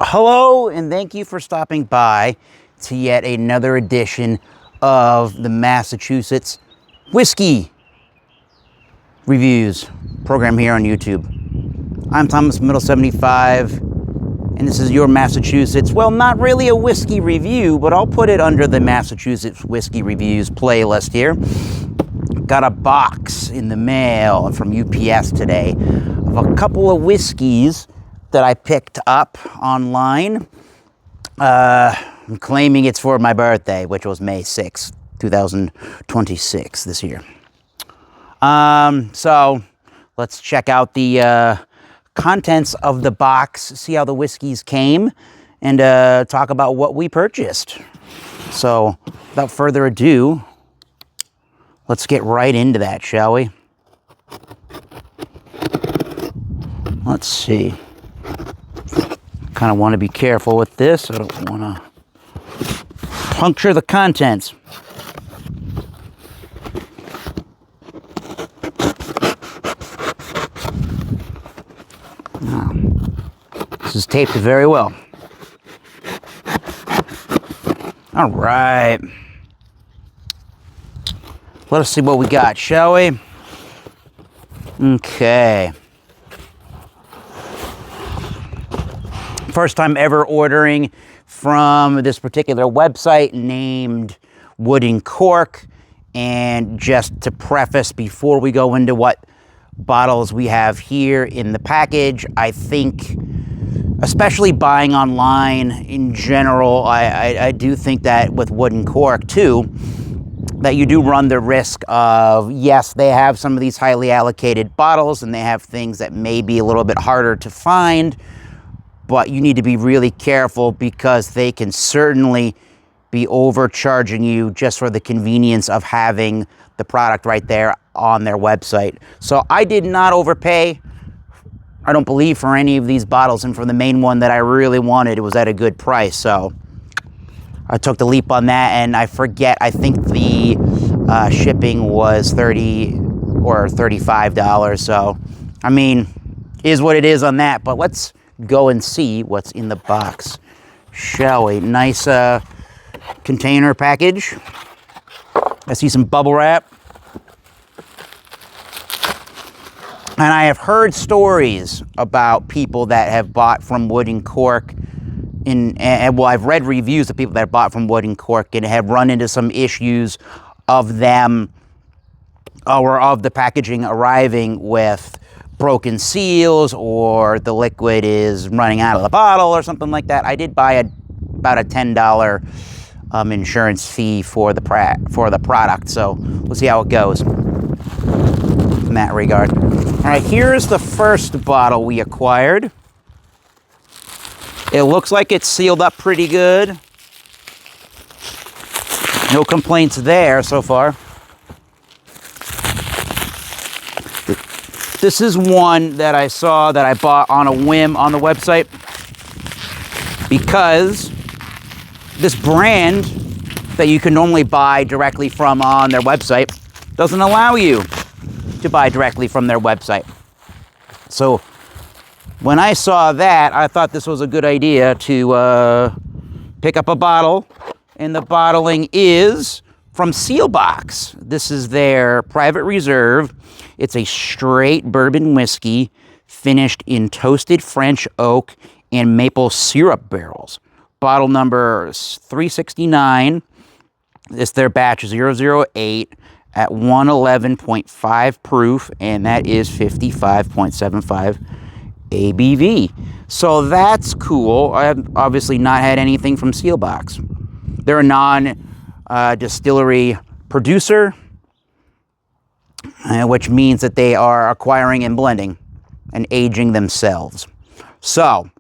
Hello, and thank you for stopping by to yet another edition of the Massachusetts Whiskey Reviews program here on YouTube. I'm Thomas Middle 75, and this is your Massachusetts, well, not really a whiskey review, but I'll put it under the Massachusetts Whiskey Reviews playlist here. Got a box in the mail from UPS today of a couple of whiskeys that I picked up online. I'm claiming it's for my birthday, which was May 6th, 2026 this year. So let's check out the contents of the box, see how the whiskeys came, and talk about what we purchased. So without further ado, let's get right into that, shall we? Let's see. Kind of want to be careful with this. I don't want to puncture the contents. This is taped very well. All right. Let us see what we got, shall we? Okay. First time ever ordering from this particular website named Wood & Cork. And just to preface before we go into what bottles we have here in the package, I think, especially buying online in general, I do think that with Wood & Cork too, that you do run the risk of, yes, they have some of these highly allocated bottles and they have things that may be a little bit harder to find, but you need to be really careful because they can certainly be overcharging you just for the convenience of having the product right there on their website. So I did not overpay, I don't believe, for any of these bottles, and for the main one that I really wanted, it was at a good price. So I took the leap on that, and I forget, I think the shipping was $30 or $35. So, I mean, is what it is on that, but let's go and see what's in the box, shall we? Nice container package. I see some bubble wrap. And I have heard stories about people that have bought from Wood & Cork, well, I've read reviews of people that have bought from Wood & Cork and have run into some issues of them, or of the packaging arriving with broken seals, or the liquid is running out of the bottle or something like that. I did buy about a $10 insurance fee for the product, so we'll see how it goes in that regard. All right, here's the first bottle we acquired. It looks like it's sealed up pretty good. No complaints there so far. This is one that I saw that I bought on a whim on the website, because this brand that you can normally buy directly from on their website doesn't allow you to buy directly from their website. So when I saw that, I thought this was a good idea to pick up a bottle, and the bottling is from Sealbox. This is their private reserve. It's a straight bourbon whiskey finished in toasted French oak and maple syrup barrels. Bottle number 369. It's their batch 008 at 111.5 proof, and that is 55.75 ABV. So that's cool. I have obviously not had anything from Sealbox. They're a non-distillery producer, which means that they are acquiring and blending and aging themselves. So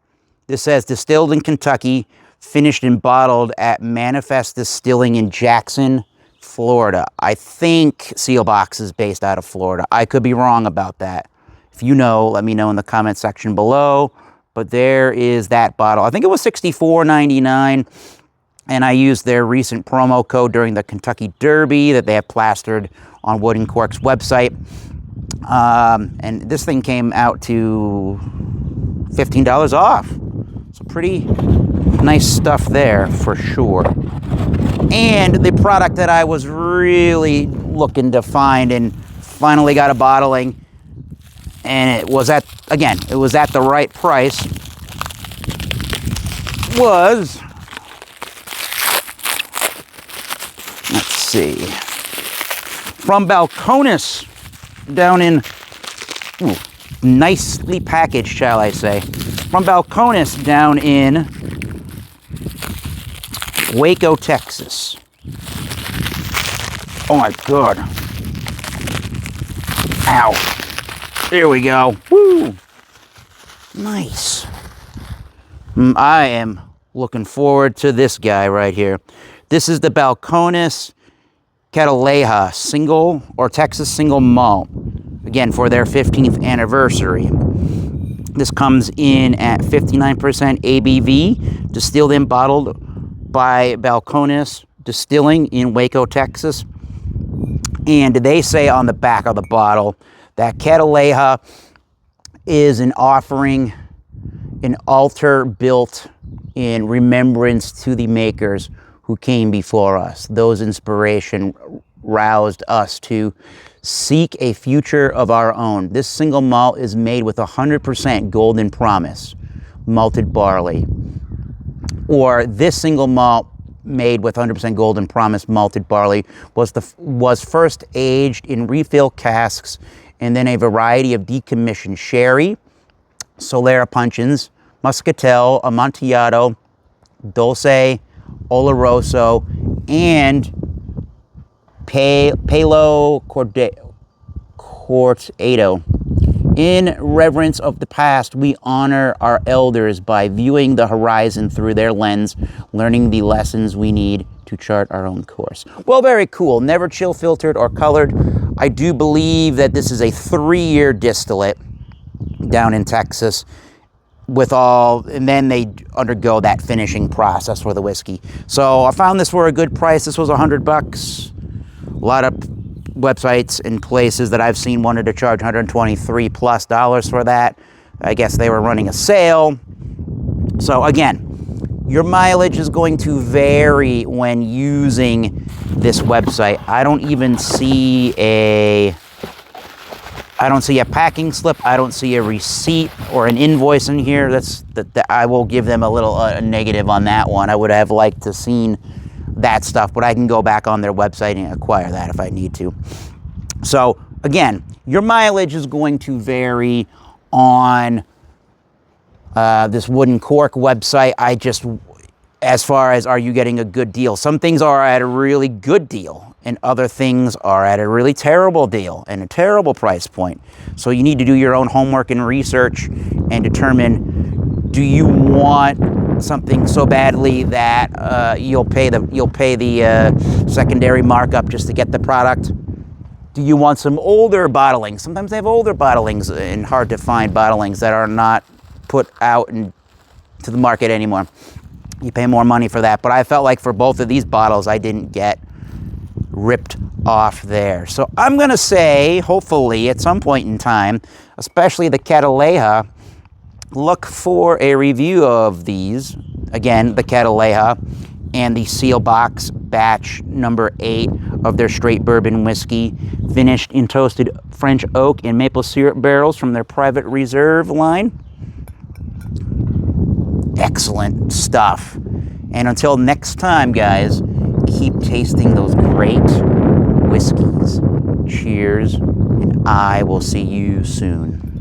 this says distilled in Kentucky, finished and bottled at Manifest Distilling in Jackson, Florida. I think Sealbox is based out of Florida. I could be wrong about that. If you know, let me know in the comment section below. But there is that bottle. I think it was $64.99. And I used their recent promo code during the Kentucky Derby that they have plastered on Wood & Cork's website. And this thing came out to $15 off. So pretty nice stuff there for sure. And the product that I was really looking to find and finally got a bottling, and it was at the right price, was, let's see, from Balcones down in, nicely packaged, shall I say, from Balcones down in Waco, Texas. Oh my God. Ow. There we go. Woo. Nice. I am looking forward to this guy right here. This is the Balcones Cataleja single or Texas single malt. Again, for their 15th anniversary. This comes in at 59% ABV, distilled and bottled by Balcones Distilling in Waco, Texas. And they say on the back of the bottle that Cataleja is an offering, an altar built in remembrance to the makers who came before us. Those inspiration roused us to seek a future of our own. This single malt is made with 100% Golden Promise malted barley. Or this single malt made with 100% Golden Promise malted barley was first aged in refill casks and then a variety of decommissioned sherry, Solera puncheons, Muscatel, Amontillado, Dulce, Oloroso, and Palo Cortado. In reverence of the past, we honor our elders by viewing the horizon through their lens, learning the lessons we need to chart our own course. Well, very cool. Never chill filtered or colored. I do believe that this is a 3-year distillate down in Texas and then they undergo that finishing process for the whiskey. So I found this for a good price. This was $100. A lot of websites and places that I've seen wanted to charge $123+ for that. I guess they were running a sale. So again, your mileage is going to vary when using this website. I don't even see a packing slip. I don't see a receipt or an invoice in here. I will give them a little negative on that one. I would have liked to seen that stuff, but I can go back on their website and acquire that if I need to. So again, your mileage is going to vary on this Wooden Cork website. As far as are you getting a good deal? Some things are at a really good deal and other things are at a really terrible deal and a terrible price point. So you need to do your own homework and research and determine, do you want something so badly that you'll pay the secondary markup just to get the product? Do you want some older bottlings? Sometimes they have older bottlings and hard to find bottlings that are not put out to the market anymore. You pay more money for that. But I felt like for both of these bottles, I didn't get ripped off there. So I'm going to say, hopefully, at some point in time, especially the Cataleja, look for a review of these. Again, the Cataleja and the Seal Box batch number 8 of their straight bourbon whiskey, finished in toasted French oak and maple syrup barrels from their private reserve line. Excellent stuff. And until next time, guys, keep tasting those great whiskeys. Cheers, and I will see you soon.